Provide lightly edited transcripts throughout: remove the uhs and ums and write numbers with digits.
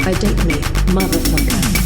A date me, motherfucker.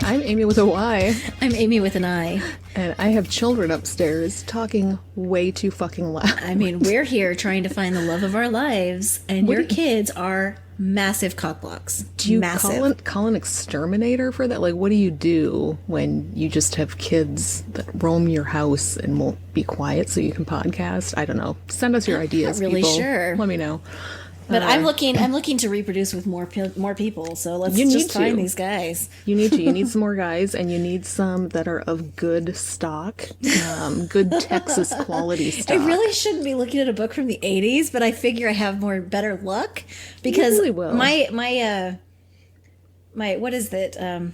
I'm Amy with a Y. I'm Amy with an I. And I have children upstairs talking way too fucking loud. I mean, we're here trying to find the love of our lives, and your kids are massive cockblocks. Do you massive. call an exterminator for that? Like, what do you do when you just have kids that roam your house and won't be quiet so you can podcast? I don't know. Send us your ideas, not really people. Sure. Let me know. But I'm looking to reproduce with more people. So let's just find these guys. You need to. You need some more guys, and you need some that are of good stock, good Texas quality stock. I really shouldn't be looking at a book from the 80s, but I figure I have better luck because you really will. my what is that?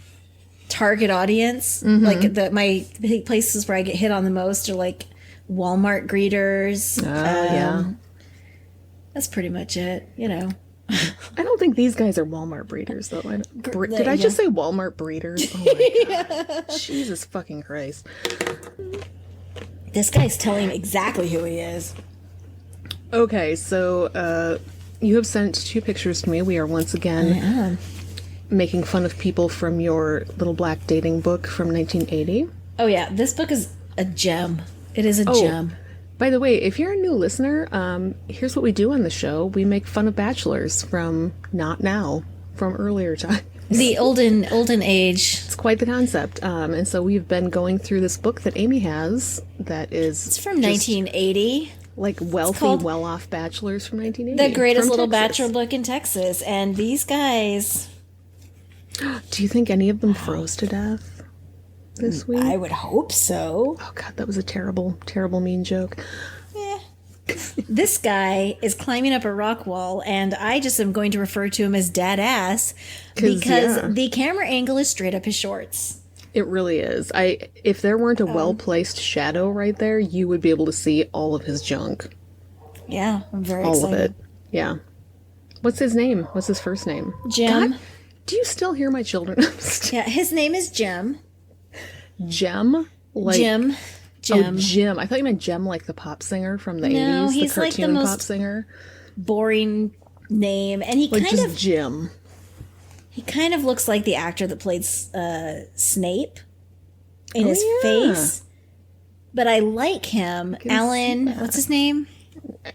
Target audience, like my places where I get hit on the most are like Walmart greeters. Yeah. That's pretty much it, you know. I don't think these guys are Walmart breeders, though. Did I just say Walmart breeders? Oh my God. Jesus fucking Christ. This guy's telling exactly who he is. Okay, so you have sent 2 pictures to me. We are once again making fun of people from your little black dating book from 1980. Oh, yeah. This book is a gem. It is a gem. By the way, if you're a new listener, here's what we do on the show. We make fun of bachelors from not now, from earlier times. The olden age. It's quite the concept. And so we've been going through this book that Amy has that is... It's from 1980. Like wealthy, well-off bachelors from 1980. The greatest little bachelor book in Texas. And these guys... Do you think any of them froze to death this week? I would hope so. Oh, God, that was a terrible, terrible mean joke. This guy is climbing up a rock wall, and I just am going to refer to him as Dad Ass because the camera angle is straight up his shorts. It really is. If there weren't a well-placed shadow right there, you would be able to see all of his junk. Yeah, I'm very excited. All of it. Yeah. What's his name? What's his first name? Jim. God, do you still hear my children? Yeah, his name is Jim. Jim? Like, Jim. Oh, Jim. I thought you meant Jem, like the pop singer from the 80s, he's the cartoon like the pop singer. Boring name, and he like kind just of Jim. He kind of looks like the actor that played Snape in his face. But I like him. Alan, what's his name?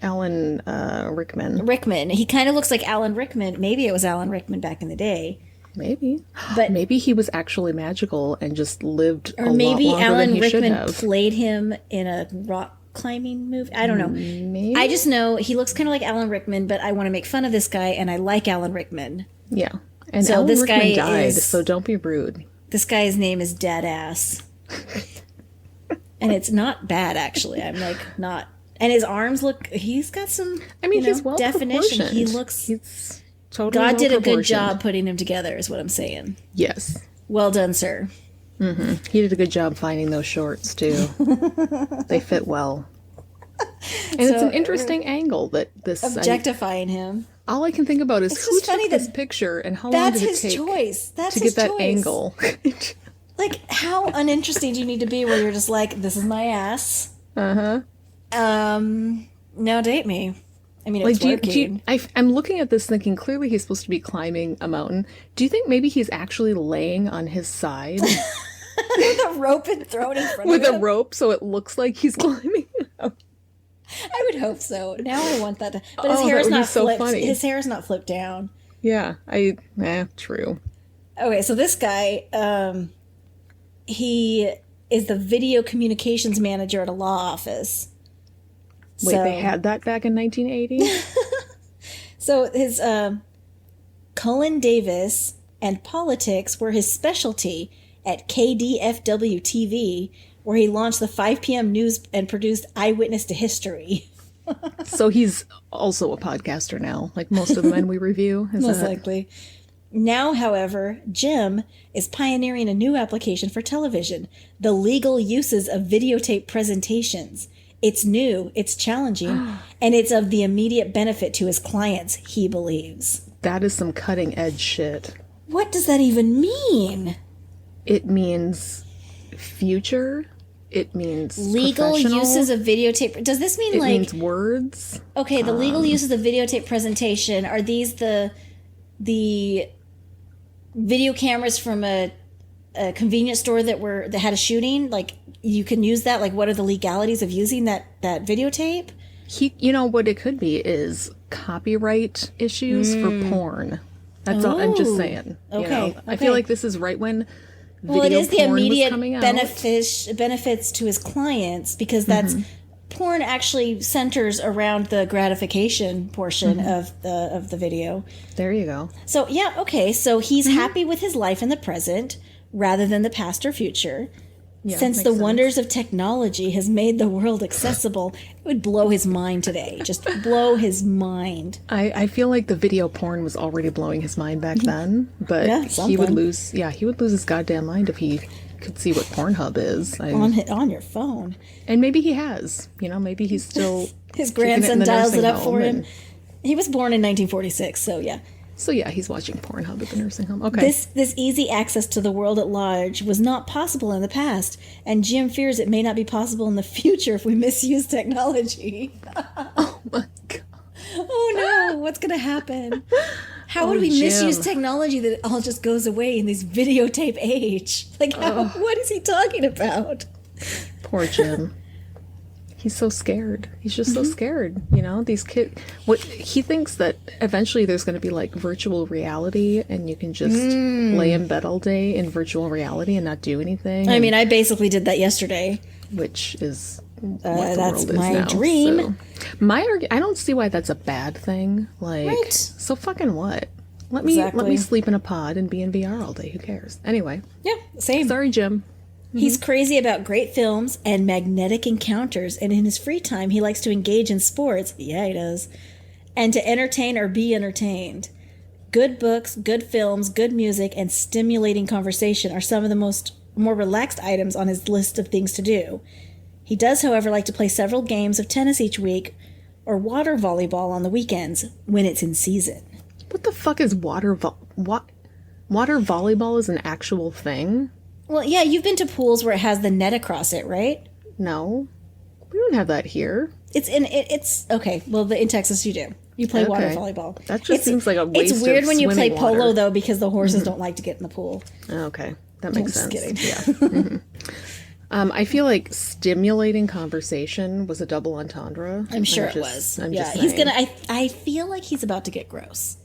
Alan Rickman. Rickman. He kind of looks like Alan Rickman. Maybe it was Alan Rickman back in the day. Maybe. But maybe he was actually magical and just lived a lot longer than he should have. Or maybe Alan Rickman played him in a rock climbing movie. I don't know. Maybe. I just know he looks kind of like Alan Rickman, but I want to make fun of this guy, and I like Alan Rickman. Yeah. And so Alan this Rickman guy died, so don't be rude. This guy's name is Dead Ass. And it's not bad, actually. I'm like, not... And his arms look... He's got some, he's well definition. Proportioned. He looks... He's totally God did a good job putting him together, is what I'm saying. Yes. Well done, sir. Mm-hmm. He did a good job finding those shorts, too. They fit well. And it's an interesting angle that this... Objectifying him. All I can think about is who took this picture and how long did it take to get that angle. Like, how uninteresting do you need to be where you're just like, this is my ass? Uh-huh. Now date me. I mean, it's working. I'm looking at this thinking, clearly he's supposed to be climbing a mountain. Do you think maybe he's actually laying on his side? With a rope and thrown in front of him? With a rope, so it looks like he's climbing out. I would hope so. Now I want that to... But his hair is not flipped. So his hair is not flipped down. Yeah, true. Okay, so this guy, he is the video communications manager at a law office. Wait, they had that back in 1980? So his Cullen Davis and politics were his specialty at KDFW TV, where he launched the 5 p.m. news and produced Eyewitness to History. So he's also a podcaster now, like most of the men we review. Most likely. Now, however, Jim is pioneering a new application for television, the legal uses of videotape presentations. It's new, it's challenging, and it's of the immediate benefit to his clients, he believes. That is some cutting edge shit. What does that even mean? It means future. It means legal uses of videotape. Does this mean it like... It means words. Okay, the legal uses of videotape presentation, are these the video cameras from a convenience store that had a shooting? Like, you can use that? Like, what are the legalities of using that videotape? You know, what it could be is copyright issues for porn. That's all I'm just saying. Okay. You know? I feel like this is right when video it is the porn immediate was coming out. benefits to his clients, because that's porn actually centers around the gratification portion of the video. There you go. So yeah, okay. So he's happy with his life in the present rather than the past or future. Yeah, Since the makes wonders of technology has made the world accessible, it would blow his mind today. Just blow his mind. I feel like the video porn was already blowing his mind back then, but Yeah, he would something. lose his goddamn mind if he could see what Pornhub is. On your phone. And maybe he has. You know, maybe he's still His kicking it in grandson the dials it nursing up for home him. and- He was born in 1946, so yeah. So yeah, he's watching Pornhub at the nursing home. Okay. This easy access to the world at large was not possible in the past, and Jim fears it may not be possible in the future if we misuse technology. Oh my god. Oh no, what's going to happen? How would Oh, we misuse Jim. technology that it all just goes away in this videotape age? Like, what is he talking about? Poor Jim. He's so scared. He's just so scared. You know, these kids. What he thinks that eventually there's going to be like virtual reality, and you can just lay in bed all day in virtual reality and not do anything. I mean, I basically did that yesterday. Which is what the that's world is my now. dream. So, I don't see why that's a bad thing. Like, Right. so fucking what? Let Exactly. me sleep in a pod and be in VR all day. Who cares? Anyway, Yeah, same. sorry, Jim. He's crazy about great films and magnetic encounters, and in his free time, he likes to engage in sports. Yeah, he does. And to entertain or be entertained. Good books, good films, good music, and stimulating conversation are some of the more relaxed items on his list of things to do. He does, however, like to play several games of tennis each week or water volleyball on the weekends when it's in season. What the fuck is water volleyball is an actual thing? Well, yeah, you've been to pools where it has the net across it, right? No, we don't have that here. It's okay. Well, in Texas you do. You play water Okay. volleyball. That just seems like a waste It's weird of when you play swimming polo water. though, because the horses don't like to get in the pool. Okay, that makes Just sense. kidding. Yeah. I feel like stimulating conversation was a double entendre. I'm sure it was. I'm Yeah, just he's saying. gonna. I feel like he's about to get gross.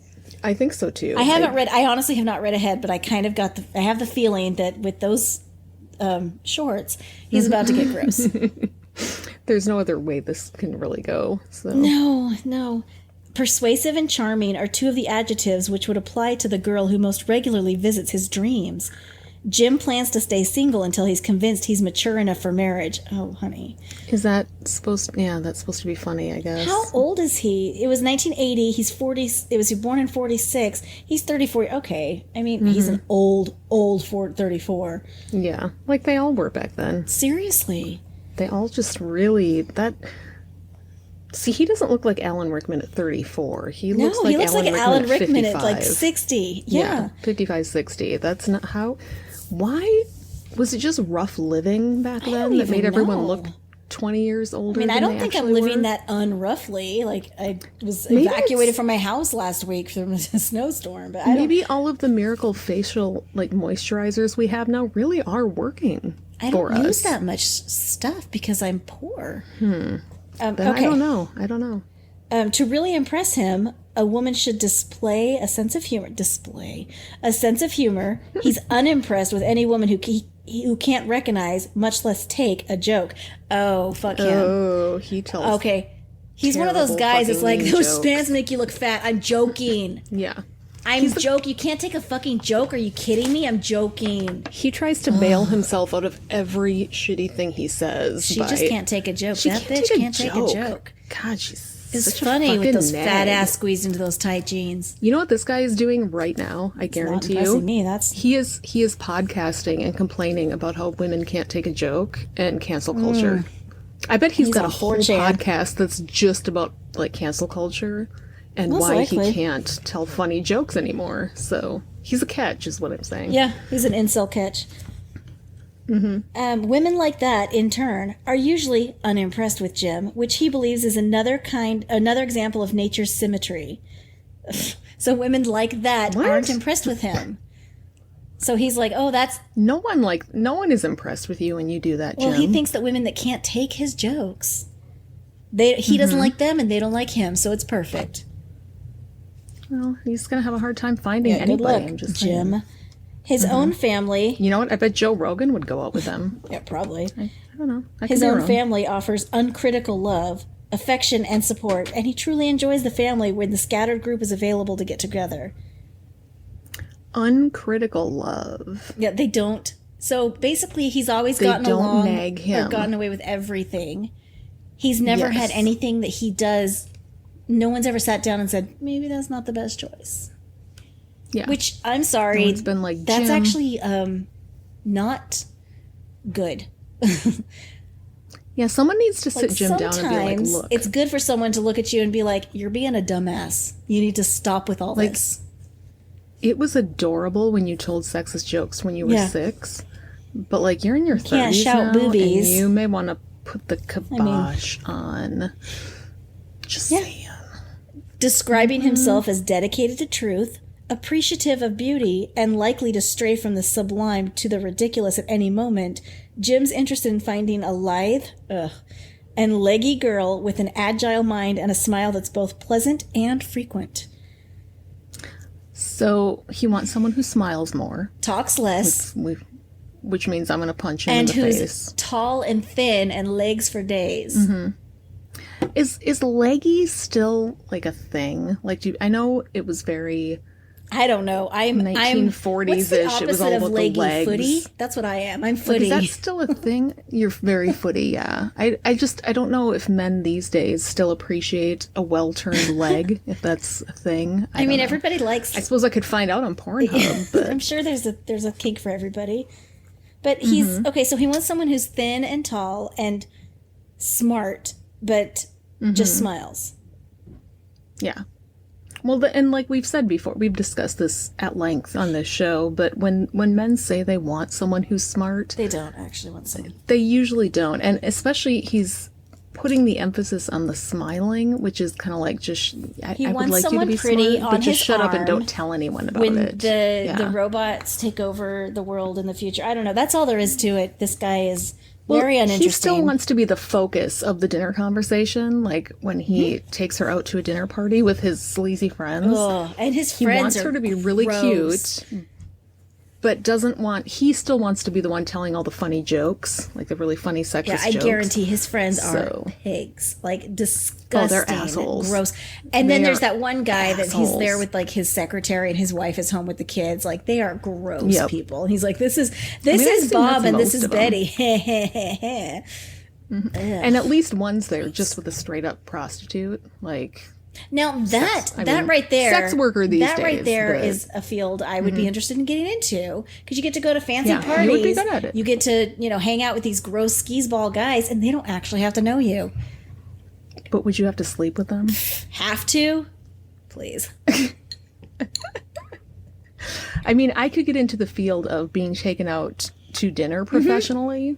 I think so too. I honestly have not read ahead, but I kind of I have the feeling that with those shorts, he's about to get gross. There's no other way this can really go. So No. Persuasive and charming are two of the adjectives which would apply to the girl who most regularly visits his dreams. Jim plans to stay single until he's convinced he's mature enough for marriage. Oh, honey. is that supposed? Yeah, that's supposed to be funny, I guess. How old is he? It was 1980. He's 40. He was born in 46. He's 34. Okay. I mean, he's an old 34. Yeah, like they all were back then. Seriously. They all just really that. See, he doesn't look like Alan Rickman at 34. He looks like Alan Rickman at 55. like 60. Yeah. 55, 60. That's not how. Why was it just rough living back then that even made everyone know. look 20 years older? I mean, I than don't they think I'm actually living were? that unroughly. Like, I was Maybe evacuated it's- from my house last week from a snowstorm. But I don't. Maybe all of the miracle facial like moisturizers we have now really are working I for don't us. use that much stuff because I'm poor. Then Okay. I don't know. To really impress him, a woman should display a sense of humor. He's unimpressed with any woman who can't recognize, much less take, a joke. Oh, fuck him. Oh, he tells. Okay. He's one of those terrible guys that's fucking like, mean those jokes. pants make you look fat. I'm joking. Yeah. I'm joking. You can't take a fucking joke. Are you kidding me? I'm joking. He tries to bail himself out of every shitty thing he says. She just can't take a joke. That bitch can't take a joke. God, she's It's such a funny with fucking those nag. fat ass squeezed into those tight jeans. You know what this guy is doing right now? I Not guarantee impressing you. me. That's He is podcasting and complaining about how women can't take a joke and cancel culture. I bet he's got a on whole 4chan. podcast that's just about like cancel culture and Most why likely. he can't tell funny jokes anymore. So he's a catch, is what I'm saying. Yeah, he's an incel catch. Women like that, in turn, are usually unimpressed with Jim, which he believes is another example of nature's symmetry. So women like that What? aren't impressed with him. So he's like, oh, that's... No one is impressed with you when you do that, Jim. Well, he thinks that women that can't take his jokes, he doesn't like them and they don't like him, so it's perfect. Well, he's gonna have a hard time finding Yeah, good anybody. luck, I'm just saying. Jim. His own family... You know what? I bet Joe Rogan would go out with them. Yeah, probably. I don't know. I could His be own wrong. family offers uncritical love, affection, and support, and he truly enjoys the family when the scattered group is available to get together. Uncritical love. Yeah, they don't. So basically, he's always They gotten don't along nag or him. gotten away with everything. He's never Yes. had anything that he does. No one's ever sat down and said, maybe that's not the best choice. Yeah. Which, I'm sorry, No one's been like, that's "Jim." actually not good. Yeah, someone needs to Like, sit Jim down and be like, sometimes look. it's good for someone to look at you and be like, you're being a dumbass. You need to stop with all Like, this. It was adorable when you told sexist jokes when you were Yeah. 6, but like you're in your 30s can't shout now, boobies. and you may want to put the kibosh on. Just Yeah. saying. Describing himself as dedicated to truth, appreciative of beauty, and likely to stray from the sublime to the ridiculous at any moment, Jim's interested in finding a lithe and leggy girl with an agile mind and a smile that's both pleasant and frequent. So he wants someone who smiles more, Talks less, which means I'm going to punch him and in the who's face. tall and thin and legs for days. Is leggy still like a thing? Like, I know it was very I don't know. I'm 1940s-ish. What's the It was all opposite of about the leggy? legs. Footy? That's what I am. I'm Like, footy. is that still a thing? You're very footy, yeah. I don't know if men these days still appreciate a well-turned leg, if that's a thing. I mean, don't know. everybody likes. I suppose I could find out on Pornhub, but I'm sure there's a kink for everybody. But he's okay. So he wants someone who's thin and tall and smart, but just smiles. yeah. Well, and like we've said before, we've discussed this at length on this show, but when men say they want someone who's smart, They don't actually want someone. they usually don't. And especially he's putting the emphasis on the smiling, which is kind of like just, I would wants like you to someone be pretty smart, on but just his shut up and arm don't tell anyone about When it. the robots take over the world in the future, I don't know. That's all there is to it. This guy is very uninteresting. He still wants to be the focus of the dinner conversation, like when he takes her out to a dinner party with his sleazy friends. Ugh, and his He friends wants are her to be really gross. cute, but he still wants to be the one telling all the funny jokes, like the really funny sexist Yeah, I jokes. guarantee his friends are So- pigs, like disgusting, assholes. gross. And then They there's are that one guy that he's there assholes. with like his secretary and his wife is home with the kids. Like they are gross Yep. people. And he's like, this is I've Bob seen and this most is of 'em. Betty. And at least one's there just with a straight up prostitute, like. Now that I mean, right there, sex worker these that right days, there but- is a field I would be interested in getting into because you get to go to fancy Yeah, parties. you would be good at it. You get to hang out with these gross skis ball guys, and they don't actually have to know you. But would you have to sleep with them? Have to, please. I mean, I could get into the field of being taken out to dinner Mm-hmm. professionally.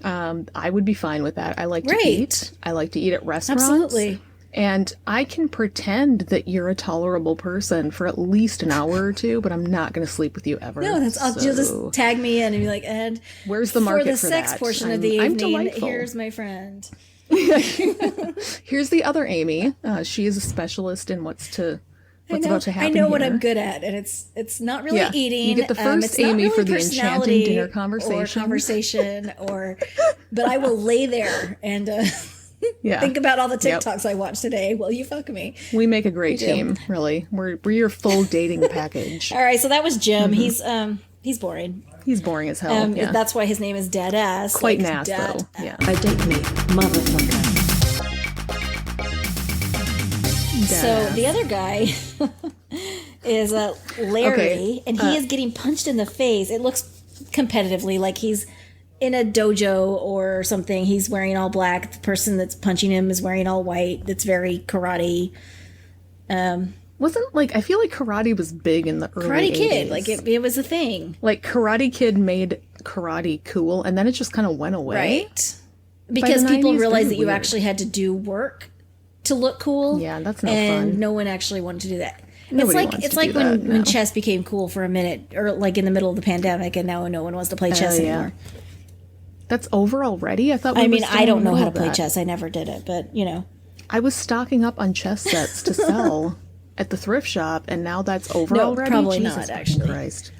I would be fine with that. I like to Right. eat. I like to eat at restaurants. Absolutely. And I can pretend that you're a tolerable person for at least an hour or two, but I'm not going to sleep with you ever. No, you'll just So, tag me in and be like, and where's the market for the for sex that? portion of the I'm evening, delightful. here's my friend. Here's the other Amy. She is a specialist in what's about to happen. I know what here. I'm good at, and it's not really Yeah. eating. You get the first it's not Amy really for the personality enchanting dinner or but I will lay there and Yeah. think about all the Yep. TikToks I watched today while you fuck me. We make a great team, really. We're your full dating package. All right, so that was Jim. He's boring. He's boring as hell. Yeah. That's why his name is Dead Ass. Quite like, nasty, Dead though. Yeah. I date me, motherfucker. So the other guy is Larry, Okay, and he is getting punched in the face. It looks competitively like he's in a dojo or something. He's wearing all black. The person that's punching him is wearing all white. That's very karate. Wasn't, like, I feel like karate was big in the early Karate 80s. Kid, like it was a thing. Like, Karate Kid made karate cool, and then it just kind of went away. Right. Because the people 90s, realized that very you weird. actually had to do work to look cool. Yeah, that's no and fun. no one actually wanted to do that. Nobody wants It's to like do that, when no. chess became cool for a minute, or like in the middle of the pandemic, and now no one wants to play chess anymore. That's over already? I thought we I were mean, still I in don't the know how middle to of play that. chess. I never did it, but you know. I was stocking up on chess sets to sell at the thrift shop, and now that's over No, already? probably Jesus not, fucking actually. Christ.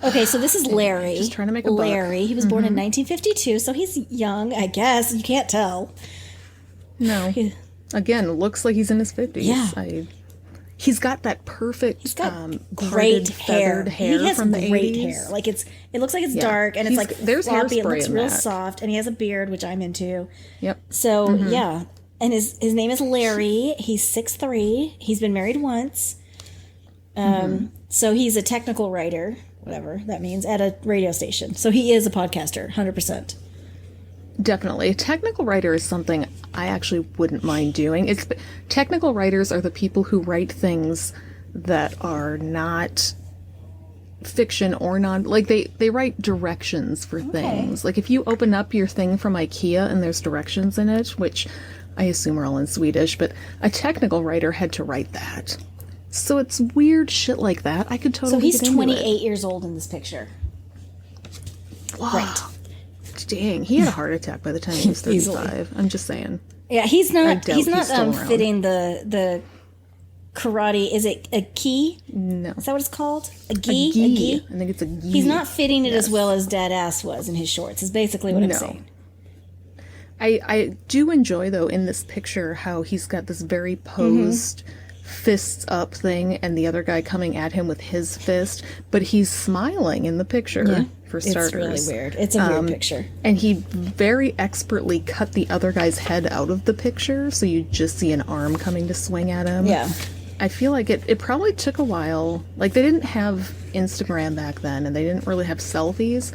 Okay, so this is Larry. Just trying to make a buck. Larry. He was born in 1952, so he's young, I guess. You can't tell. No. Again, looks like he's in his 50s. Yeah. He's got that perfect, He's got parted, great hair. feathered hair He has from the great 80s. hair. Like it looks like it's Yeah. dark and it's He's- like there's floppy. It hairspray looks in real that. soft, and he has a beard, which I'm into. Yep. So yeah, and his name is Larry. He's 6'3". He's been married once. So he's a technical writer, whatever that means, at a radio station. So he is a podcaster, 100%. Definitely. A technical writer is something I actually wouldn't mind doing. Technical writers are the people who write things that are not fiction or non, like they write directions for things. Like if you open up your thing from IKEA and there's directions in it, which I assume are all in Swedish, but a technical writer had to write that. So it's weird shit like that. I could totally So he's get into 28 years old in this picture. it. Wow. Right. Dang, he had a heart attack by the time he was 35. Easily. I'm just saying. Yeah, he's not. doubt He's he's not still around. fitting the karate. Is it a gi? No. Is that what it's called? A gi? Gi. A gi? I think it's a gi. He's not fitting it as Yes. well as Dad Ass was in his shorts. Is basically what I'm No. saying. I do enjoy, though, in this picture, how he's got this very posed fists up thing and the other guy coming at him with his fist, but he's smiling in the picture, for starters. It's really weird. It's a weird picture. And he very expertly cut the other guy's head out of the picture, so you just see an arm coming to swing at him. Yeah. I feel like it probably took a while. Like, they didn't have Instagram back then, and they didn't really have selfies.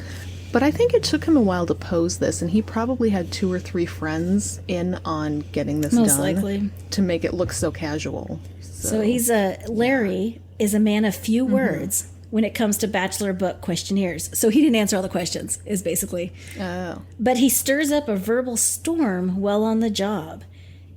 But I think it took him a while to pose this, and he probably had 2 or 3 friends in on getting this Most done likely. to make it look so casual. So he's Larry is a man of few words when it comes to bachelor book questionnaires. So he didn't answer all the questions, is basically. Oh. But he stirs up a verbal storm while on the job.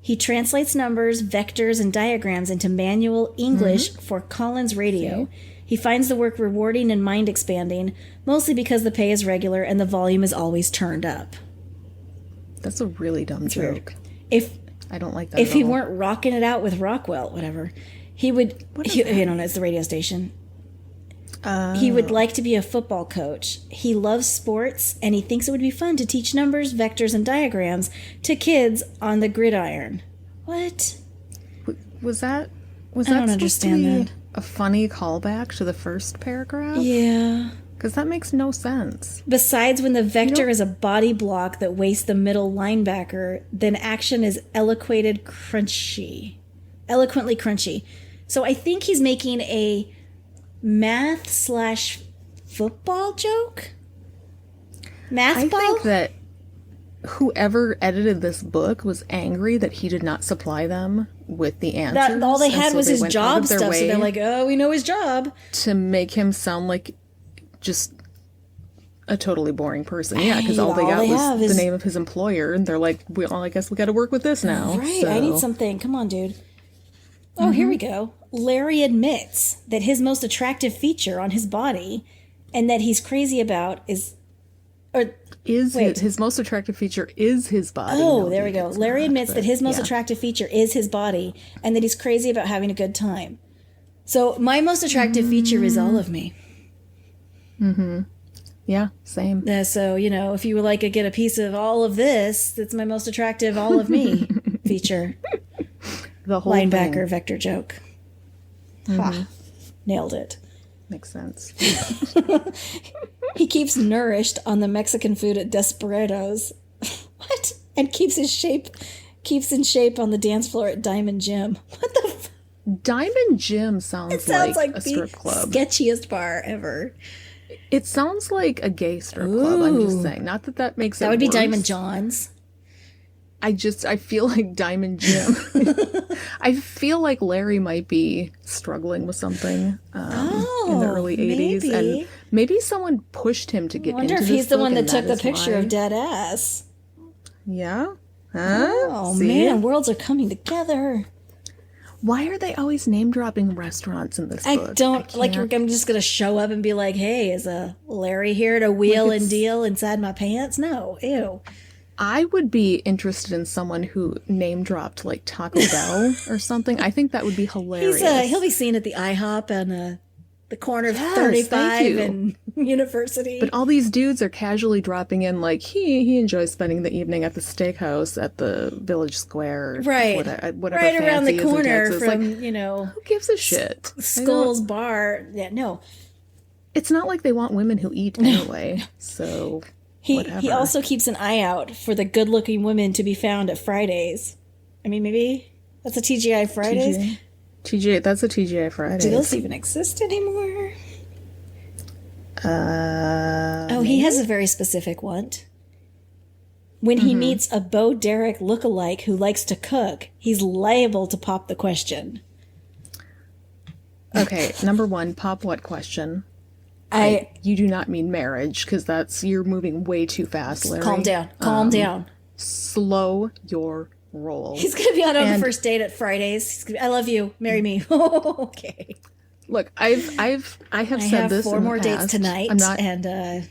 He translates numbers, vectors, and diagrams into manual English for Collins Radio. He finds the work rewarding and mind expanding, mostly because the pay is regular and the volume is always turned up. That's a really dumb joke. I don't like that If at he all. weren't rocking it out with Rockwell, whatever, he would. I don't know. It's the radio station. He would like to be a football coach. He loves sports, and he thinks it would be fun to teach numbers, vectors, and diagrams to kids on the gridiron. What? Was that I don't supposed understand to be that. a funny callback to the first paragraph? Yeah. Because that makes no sense. Besides, when the vector is a body block that wastes the middle linebacker, then action is eloquently crunchy. So I think he's making a math/football joke? Math I ball? think that whoever edited this book was angry that he did not supply them with the answers. All they and had so was they his went out job of their stuff. So way they're like, oh, we know his job. to make him sound like just a totally boring person. Yeah, because Right, all they all got they have was is- the name of his employer, and they're like, well, I guess we got to work with this now. Right, So- I need something. Come on, dude. Oh, here we go. Larry admits that his most attractive feature on his body and that he's crazy about is... Or Wait. His most attractive feature is his body. Oh, No, there we dude, go. it's Larry not, admits but that his most yeah. attractive feature is his body and that he's crazy about having a good time. So my most attractive feature is all of me. Yeah, same. So, if you would like to get a piece of all of this, that's my most attractive all of me feature. The whole Linebacker thing vector joke. Ha. Nailed it. makes sense. He keeps nourished on the Mexican food at Desperados. What? And keeps in shape on the dance floor at Diamond Gym. What the Diamond Gym sounds, It sounds like a the strip club. sketchiest bar ever. It sounds like a gay strip club. I'm just saying. Not that that makes it That would be worse. Diamond John's. I feel like Diamond Jim. I feel like Larry might be struggling with something in the early 80s. maybe. And maybe someone pushed him to get I wonder into if this he's the book, one that and took the is picture why. of dead ass. Yeah? Huh? Oh, See? man, worlds are coming together. Why are they always name dropping restaurants in this I book? don't, can't- like, I'm just going to show up and be like, hey, is a Larry here to wheel and deal inside my pants? No, ew. I would be interested in someone who name dropped like Taco Bell or something. I think that would be hilarious. He'll be seen at the IHOP on the corner of Yes, 35 thank you. and University. But all these dudes are casually dropping in like he enjoys spending the evening at the steakhouse at the Village Square, right, whatever right around the fancy is in corner Texas. from Like, who gives a shit? Skull's Bar. Yeah, no. It's not like they want women who eat anyway. So He whatever. also keeps an eye out for the good-looking women to be found at Fridays. I mean, maybe that's a TGI Fridays. TGI, that's a TGI Friday. Do those even exist anymore? Oh, he has a very specific want. When he meets a Bo Derek lookalike who likes to cook, he's liable to pop the question. Okay, number one, pop what question? You do not mean marriage, because you're moving way too fast, Larry. Calm down. Calm down. Slow your roll. He's going to be out on the first date at Fridays. He's gonna be, I love you. Marry me. Okay. Look, I have I said have this 4 in the more dates past. tonight. I'm not and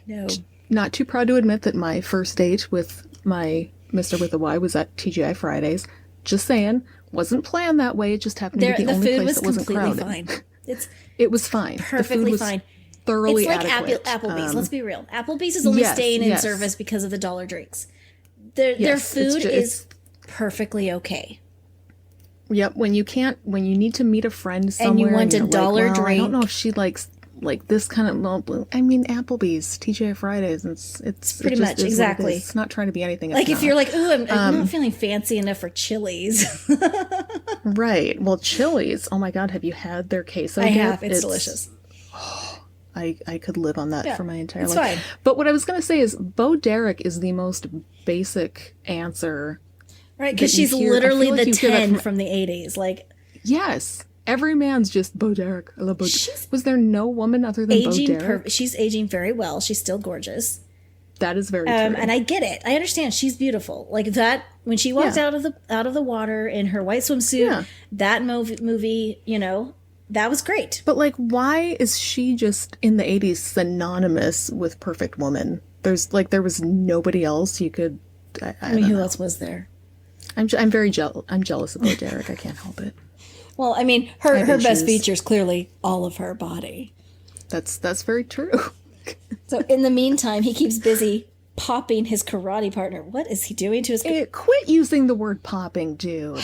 no. too proud to admit that my first date with my Mr. with a Y was at TGI Fridays. Just saying, wasn't planned that way. It just happened to be the The only food place was that wasn't completely crowded. fine. It's It was fine. perfectly the food was fine. Thoroughly It's like adequate. Applebee's. Let's be real. Applebee's is only Yes, staying in yes. service because of the dollar drinks. Their Yes, it's food ju- is perfectly okay. Yep. When you need to meet a friend somewhere, want a you're dollar like, well, I don't know drink. if she likes like this kind of. I mean, Applebee's, TGI Fridays. It's Pretty it just much, is what it exactly. is. It's not trying to be anything. Like it's if you're not. like, ooh, I'm not feeling fancy enough for Chili's. Right. Well, Chili's. Oh my God, have you had their queso? I dip? have. It's delicious. I could live on that for my entire it's life. fine. But what I was going to say is, Bo Derek is the most basic answer. Right, because that you she's hear- I literally feel like the you hear that 10 from the 80s. Like, Yes. Every man's just Bo Derek. I love Bo Derek. She's Was there no woman other than Bo aging, Derek? she's aging very well. She's still gorgeous. That is very true. And I get it. I understand. She's beautiful. Like that when she walked Yeah. out of the water in her white swimsuit. Yeah. That movie, that was great. But like, why is she just in the 80s synonymous with perfect woman? There was nobody else you could. I Who don't know. else was there? I'm very jealous. I'm jealous of Bo Derek. I can't help it. Well, I mean, her have best issues. features clearly all of her body. That's very true. So in the meantime, he keeps busy popping his karate partner. What is he doing to his? Quit using the word popping, dude.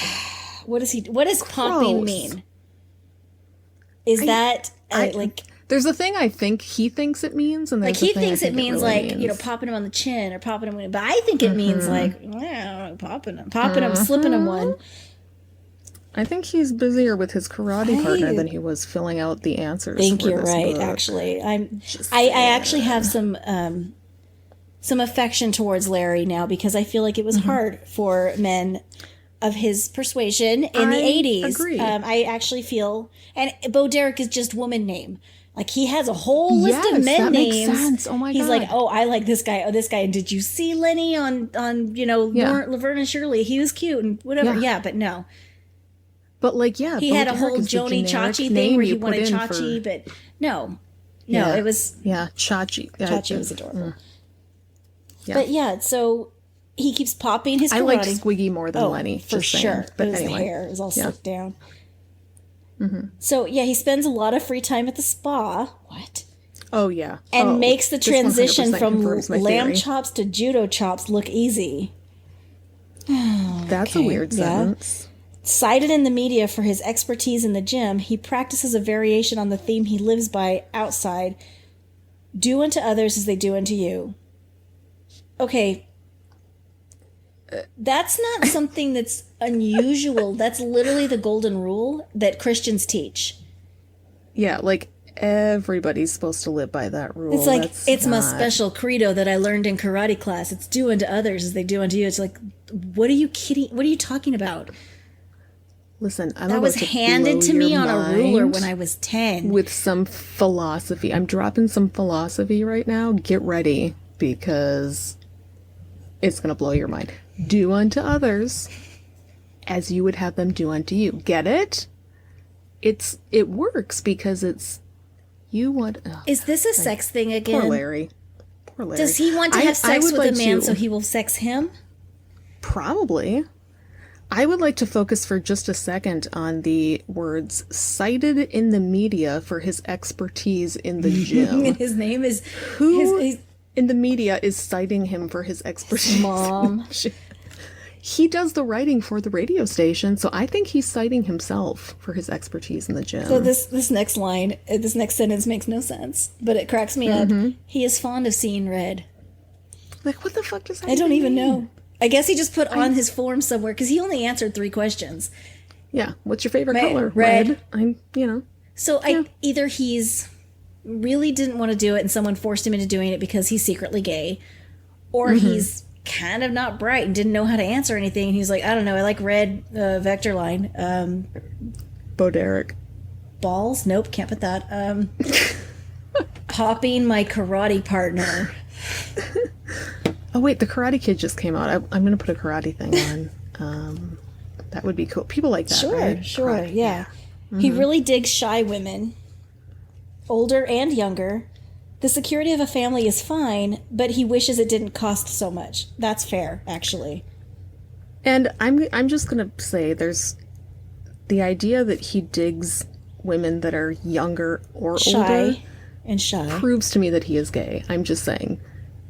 What does popping Gross. mean? Is that like? There's a thing I think he thinks it means, and Like there's he a thing thinks I it think means really like means. popping him on the chin or popping him, but I think it means like popping him, slipping him one. I think he's busier with his karate partner than he was filling out the answers. I think for you're this right. book. Actually, I actually have some affection towards Larry now because I feel like it was hard for men of his persuasion in the 80s. agree. I actually feel, and Bo Derek is just woman name. Like he has a whole list Yes, of men that makes names. sense. Oh my He's God. like, oh, I like this guy. Oh, this guy. And did you see Lenny on Laverne and Shirley? He was cute and whatever. Yeah, but no. But like, yeah, He Bo had a Derek whole is the Joni generic Chachi name thing where he you put wanted in Chachi, for- but no, Yeah. it was Chachi. Chachi was adorable. Yeah. But yeah, so he keeps popping his karate. I liked Squiggy more than Lenny, for just saying. sure. But It was anyway, the hair; it was all yeah. slicked down. So yeah, he spends a lot of free time at the spa. What? Oh yeah, And makes the this transition 100% from confirms my lamb theory. chops to judo chops look easy. That's a weird sentence. Cited in the media for his expertise in the gym, he practices a variation on the theme he lives by outside. Do unto others as they do unto you. Okay. That's not something that's unusual. That's literally the golden rule that Christians teach. Yeah, like everybody's supposed to live by that rule. It's like, That's it's my not- special credo that I learned in karate class. It's do unto others as they do unto you. It's like, what are you kidding? What are you talking about? Listen, I'm That about was to handed blow to me your on a ruler mind when I was 10. with some philosophy. I'm dropping some philosophy right now. Get ready, because it's going to blow your mind. Do unto others as you would have them do unto you. Get it? It works because it's you want. Is this a sex thing again? Poor Larry. Poor Larry. Does he want to have I sex would with a like man to- so he will sex him? Probably. I would like to focus for just a second on the words cited in the media for his expertise in the gym. And his name is Who his in the media is citing him for his expertise? mom. He does the writing for the radio station, so I think he's citing himself for his expertise in the gym. So this next line, this next sentence makes no sense, but it cracks me up. He is fond of seeing red. Like, what the fuck does that I don't even mean? know. I guess he just put on his form somewhere because he only answered 3 questions. Yeah, what's your favorite Red. color? Red. I'm, So either he's really didn't want to do it and someone forced him into doing it because he's secretly gay, or he's kind of not bright and didn't know how to answer anything. And he's like, I don't know, I like red vector line. Bo Derek. Balls? Nope, can't put that. Popping my karate partner. Oh wait, the Karate Kid just came out. I'm gonna put a karate thing on. That would be cool. People like that, Sure, right? sure, Karate. yeah. He really digs shy women, older and younger. The security of a family is fine, but he wishes it didn't cost so much. That's fair, actually. And I'm just gonna say there's the idea that he digs women that are younger or older Shy. proves to me that he is gay. I'm just saying.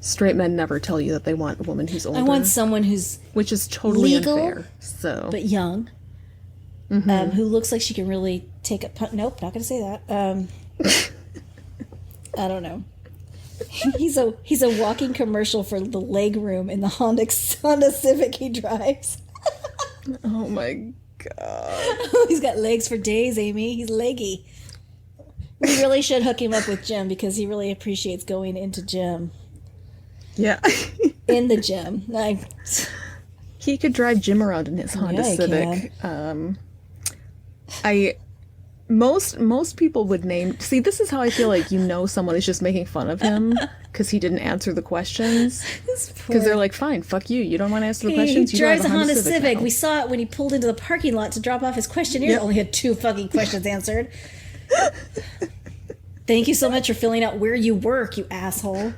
Straight men never tell you that they want a woman who's older. I want someone who's which is totally legal, unfair. So, but young, who looks like she can really take a punt. Nope, not going to say that. I don't know. He's a walking commercial for the leg room in the Honda Civic he drives. oh my god. He's got legs for days, Amy. He's leggy. We really should hook him up with Jim because he really appreciates going into gym. Yeah. In the gym. He could drive Jim around in his Honda Yeah, he Civic. Most people would name. See, this is how I feel like someone is just making fun of him because he didn't answer the questions. Because they're like, fine, fuck you. You don't want to answer the questions. He You drives a drive Honda Civic. now." We saw it when he pulled into the parking lot to drop off his questionnaire. Yep. Only had 2 fucking questions answered. Thank you so much for filling out where you work, you asshole.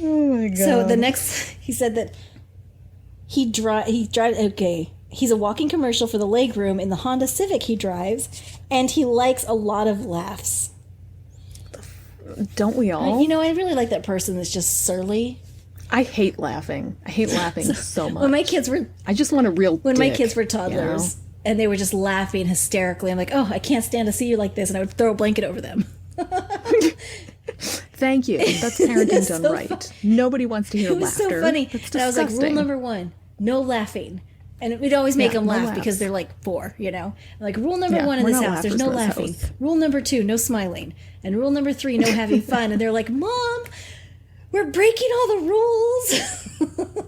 Oh my god. So the next, he said that he drives, okay, he's a walking commercial for the leg room in the Honda Civic he drives, and he likes a lot of laughs. Don't we all? I really like that person that's just surly. I hate laughing. I hate laughing so much. When my kids were I just want a real my dick, kids were toddlers, and they were just laughing hysterically, I'm like, oh, I can't stand to see you like this, and I would throw a blanket over them. Thank you. That's parenting It's done so right. Nobody wants to hear It was laughter. so funny. That's And I was like, disgusting. rule number 1, no laughing. And we'd always make them no laugh laughs. because they're like 4, Like, rule number Yeah, 1 in we're this not house, there's laughers no in this laughing. house. Rule number 2, no smiling. And rule number 3, no having fun. And they're like, Mom, we're breaking all the rules.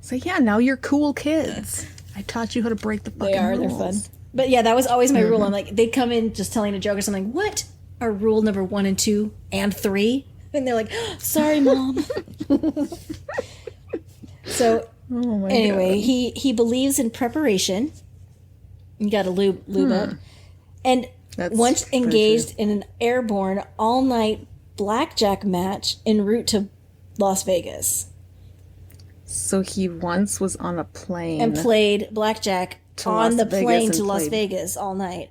So yeah, now you're cool kids. I taught you how to break the fucking They are, rules. they're fun. But yeah, that was always my rule. I'm like, they'd come in just telling a joke or something. What are rule number 1 and 2 and 3? And they're like, sorry, Mom. So Oh my anyway, God. he believes in preparation. You got to lube up. And That's once very engaged in an airborne all-night blackjack match en route to Las Vegas So he once was on a plane. and played blackjack To on Las the Vegas plane and to Las played. Vegas all night.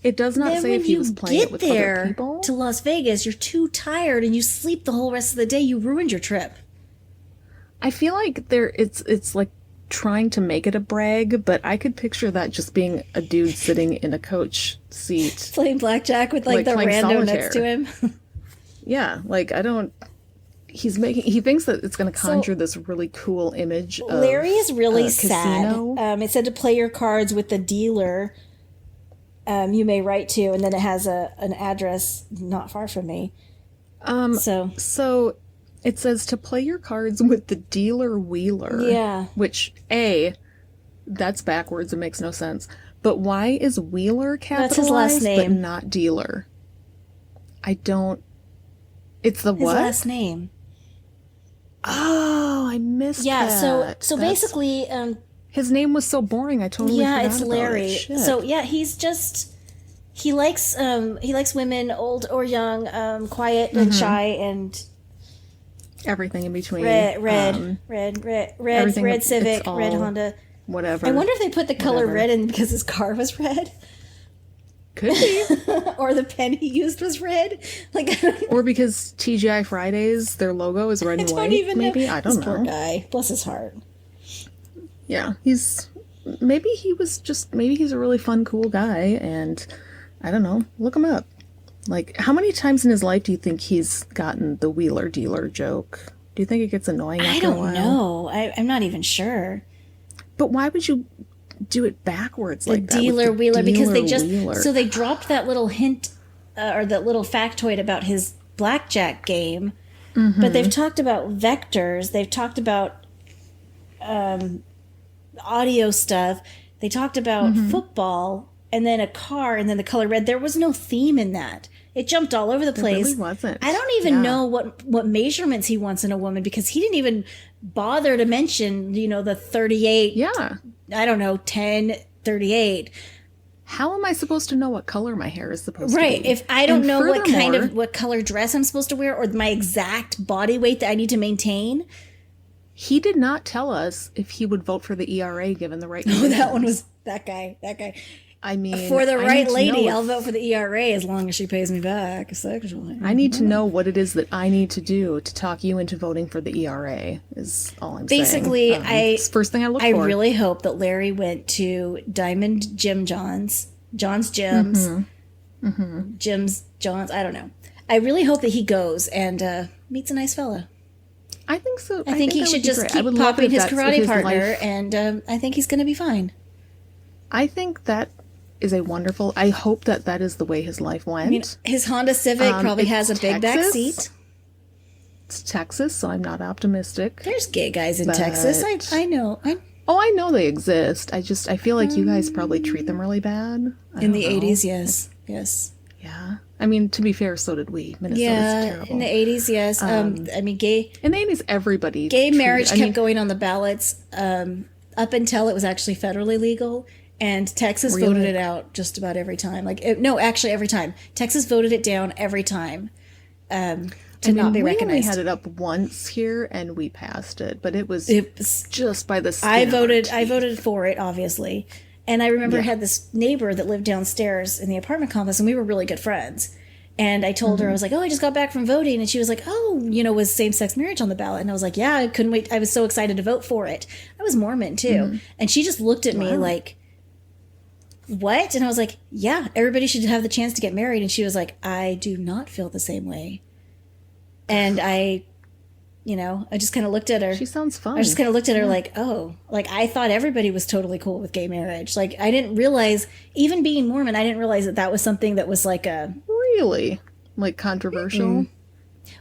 It does not Then say when if he you was playing it with other there people. to Las Vegas, you're too tired and you sleep the whole rest of the day. You ruined your trip. I feel like it's like trying to make it a brag, but I could picture that just being a dude sitting in a coach seat. Playing blackjack with like the playing rando solitaire. next to him. Yeah, like he thinks that it's going to conjure this really cool image of Larry is really a sad. casino. It said to play your cards with the dealer you may write to, and then it has an address not far from me. So it says to play your cards with the dealer wheeler. Yeah. Which, that's backwards. It makes no sense. But why is Wheeler capitalized That's his last name. but not dealer? I don't... It's the His what? last name. Oh, I missed Yeah, that. so basically... his name was so boring, I totally forgot it's about Larry. it. Shit. So, yeah, he's just... He likes women, old or young, quiet and shy, and... Everything in between. Red everything- Civic, it's all red Honda. Whatever. I wonder if they put the color Whatever. red in because his car was red, Could be. or the pen he used was red. Like, I don't, Or because TGI Fridays, their logo is red and I white. don't even maybe know. I don't This know. poor guy, bless his heart. Yeah, maybe he's a really fun, cool guy, and I don't know. Look him up. Like, how many times in his life do you think he's gotten the wheeler dealer joke? Do you think it gets annoying after a while? I don't know. I'm not even sure. But why would you do it backwards like that? Dealer with the wheeler, because they dealer just wheeler? so they dropped that little hint or that little factoid about his blackjack game. But they've talked about vectors. They've talked about audio stuff. They talked about football, and then a car, and then the color red. There was no theme in that. It jumped all over the place. It really wasn't. I don't even know what measurements he wants in a woman, because he didn't even bother to mention, the 38. Yeah. I don't know, 10, 38. How am I supposed to know what color my hair is supposed to be? Right. If I don't And know furthermore, what color dress I'm supposed to wear, or my exact body weight that I need to maintain. he did not tell us if he would vote for the ERA given the right. Oh, that one was that guy. That guy. I mean, For the I right need to lady, know I'll if- vote for the ERA as long as she pays me back sexually. I need to know what it is that I need to do to talk you into voting for the ERA. Is all I'm Basically, saying. It's the first thing I look I for. really hope that Larry went to Diamond Jim John's Gyms, Jim's John's. I don't know. I really hope that he goes and meets a nice fella. I think so. I think he that should would be just great. I keep would love it popping if his that's- if karate his partner, life- and I think he's going to be fine. I think that is a wonderful. I hope that is the way his life went. I mean, his Honda Civic probably it's has a big back Texas. seat. It's Texas, so I'm not operatic. There's gay guys in Texas. I know. Oh, I know they exist. I feel like you guys probably treat them really bad. In the 80s, yes. Yes. Yeah. I mean, to be fair, so did we. Minnesota's Yeah, terrible. in the 80s, yes. I mean, gay In the 80s, everybody. marriage treated- kept going on the ballots up until it was actually federally legal. And Texas Really? voted it out just about every time. Actually, every time. Texas voted it down every time to not be we recognized. only had it up once here, and we passed it, but it was just by the skin I of our voted for it, obviously. And I remember I had this neighbor that lived downstairs in the apartment complex, and we were really good friends. And I told her, I was like, oh, I just got back from voting. And she was like, oh, was same-sex marriage on the ballot? And I was like, yeah, I couldn't wait. I was so excited to vote for it. I was Mormon, too. And she just looked at me like, what? And I was like, yeah, everybody should have the chance to get married. And she was like, I do not feel the same way. And I just kind of looked at her. She sounds fun. I just kind of looked at her like, oh, like I thought everybody was totally cool with gay marriage. Like I didn't realize, even being Mormon, I didn't realize that was something that was like a really like controversial.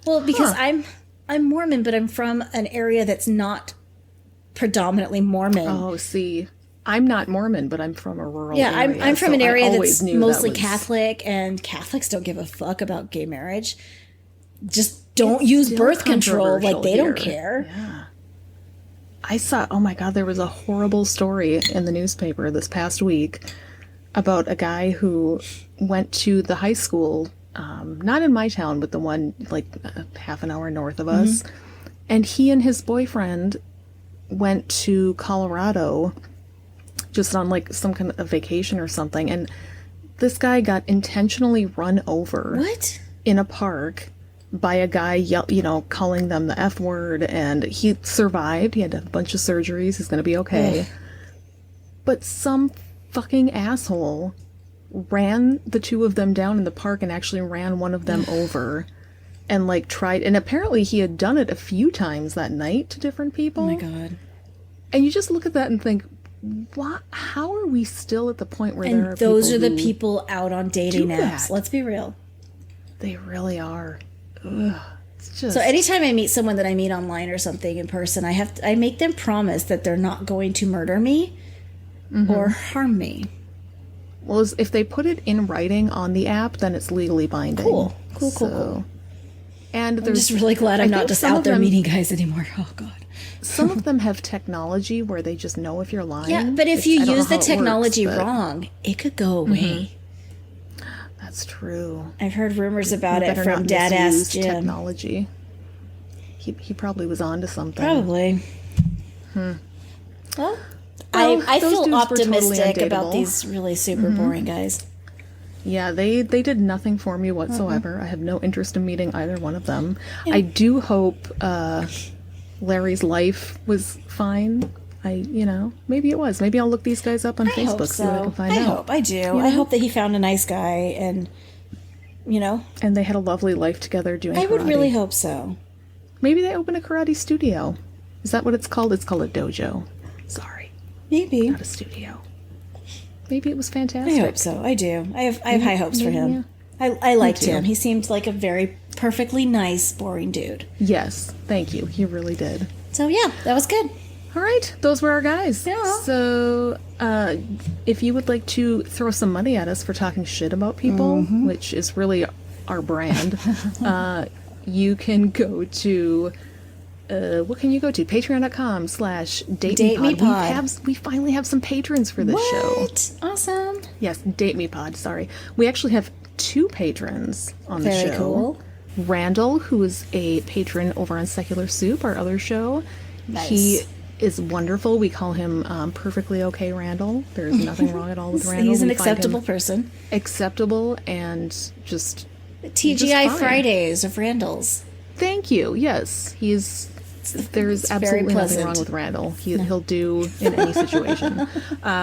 Well, because I'm Mormon, but I'm from an area that's not predominantly Mormon. Oh, see, I'm not Mormon, but I'm from a rural Yeah, area. I'm from so an I area always that's knew mostly that was- Catholic, and Catholics don't give a fuck about gay marriage. Just don't use still birth control. Like they don't controversial care. Yeah. I saw, oh my God, there was a horrible story in the newspaper this past week about a guy who went to the high school, not in my town, but the one like half an hour north of us. And he and his boyfriend went to Colorado just on like some kind of vacation or something. And this guy got intentionally run over What? in a park by a guy, calling them the F word, and he survived. He had a bunch of surgeries. He's going to be okay. But some fucking asshole ran the two of them down in the park and actually ran one of them over and like tried, and apparently he had done it a few times that night to different people. Oh my God. And you just look at that and think, What? How are we still at the point where there And are those people are the who people out on dating do apps. that? Let's be real. They really are. Ugh. It's just So anytime I meet someone that I meet online or something in person, I make them promise that they're not going to murder me or harm me. well, if they put it in writing on the app, then it's legally binding. Cool. And I'm there's just really glad I'm I not think just some out of there them- meeting guys anymore. Oh God. Some of them have technology where they just know if you're lying. Yeah, but if you I don't know use the how it technology works, but wrong, it could go away. That's true. I've heard rumors about You it better from not Dad Ass misuse Jim. technology. He probably was onto something. Probably. Well, Well, I those feel dudes were totally optimistic about undateable. these really super boring guys. Yeah, they did nothing for me whatsoever. I have no interest in meeting either one of them. I do hope Larry's life was fine. Maybe it was. Maybe I'll look these guys up on I Facebook, hope see what I so. can find I out. hope. I do. I hope that he found a nice guy and, And they had a lovely life together doing I would karate. really hope so. Maybe they opened a karate studio. Is that what it's called? It's called a dojo. Sorry, Maybe. not a studio. Maybe it was I fantastic. hope so. I do. I have high hopes for him. I liked too. him. He seemed like a very perfectly nice, boring dude. Yes, thank you. He really did. So yeah, that was good. All right, those were our guys. Yeah. So, if you would like to throw some money at us for talking shit about people, which is really our brand, you can go to. What can you go to? Patreon.com/DateMePod. We finally have some patrons for this show. What? Awesome. Yes, Date Me Pod. Sorry, we actually have 2 patrons on the Very show. cool. Randall, who is a patron over on Secular Soup, our other show. Nice. He is wonderful. We call him Perfectly Okay Randall. There's nothing wrong at all with Randall. He's an We find him acceptable person. acceptable and just TGI fine. Fridays of Randall's. thank you. Yes, there's very absolutely nothing pleasant. wrong with Randall. He'll do in any situation.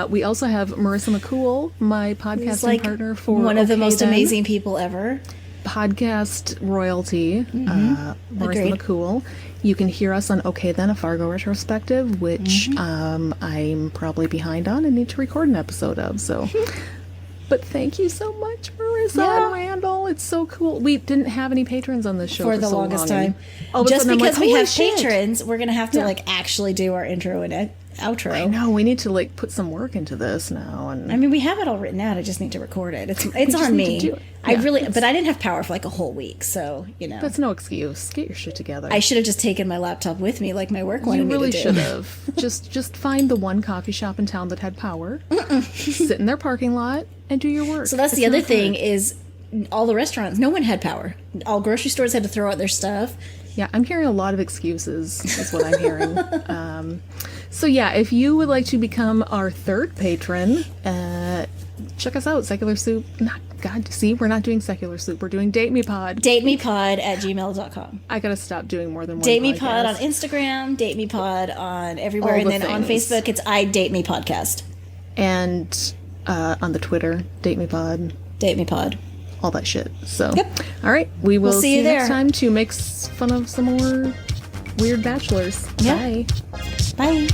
We also have Marissa McCool, my He's podcasting like partner for one of the Okay most Then. amazing people ever. Podcast royalty, Marissa Agreed. McCool. You can hear us on Okay Then, a Fargo retrospective, which I'm probably behind on and need to record an episode of. So, but thank you so much, Marissa and Randall. It's so cool. We didn't have any patrons on this show For for the so longest long, and time. all of a Just sudden I'm because like, we "Holy have shit." patrons, we're going to have to Yeah. actually do our intro and outro. No, we need to put some work into this now. And I mean, we have it all written out. I just need to record it. It's just on need me. to do it. I Yeah, really, but I didn't have power for like a whole week, so that's no excuse. Get your shit together. I should have just taken my laptop with me, like my work wanted You really me to do. should have. just find the one coffee shop in town that had power. Sit in their parking lot and do your work. So that's It's the other not thing hard. is all the restaurants, no one had power. All grocery stores had to throw out their stuff. Yeah, I'm hearing a lot of excuses, is what I'm hearing. So yeah, if you would like to become our 3rd patron, check us out. Secular Soup. We're not doing Secular Soup. We're doing Date Me Pod. DateMePod@gmail.com. I gotta stop doing more than one. Date Me Pod podcast. on Instagram, Date Me Pod on everywhere, All and the then on things. Facebook, it's I Date Me Podcast. And on the Twitter, Date Me Pod, Date Me Pod. all that shit. So, Yep. all right, we will We'll see see you you next there. time to make fun of some more weird bachelors. Yeah. Bye. Bye.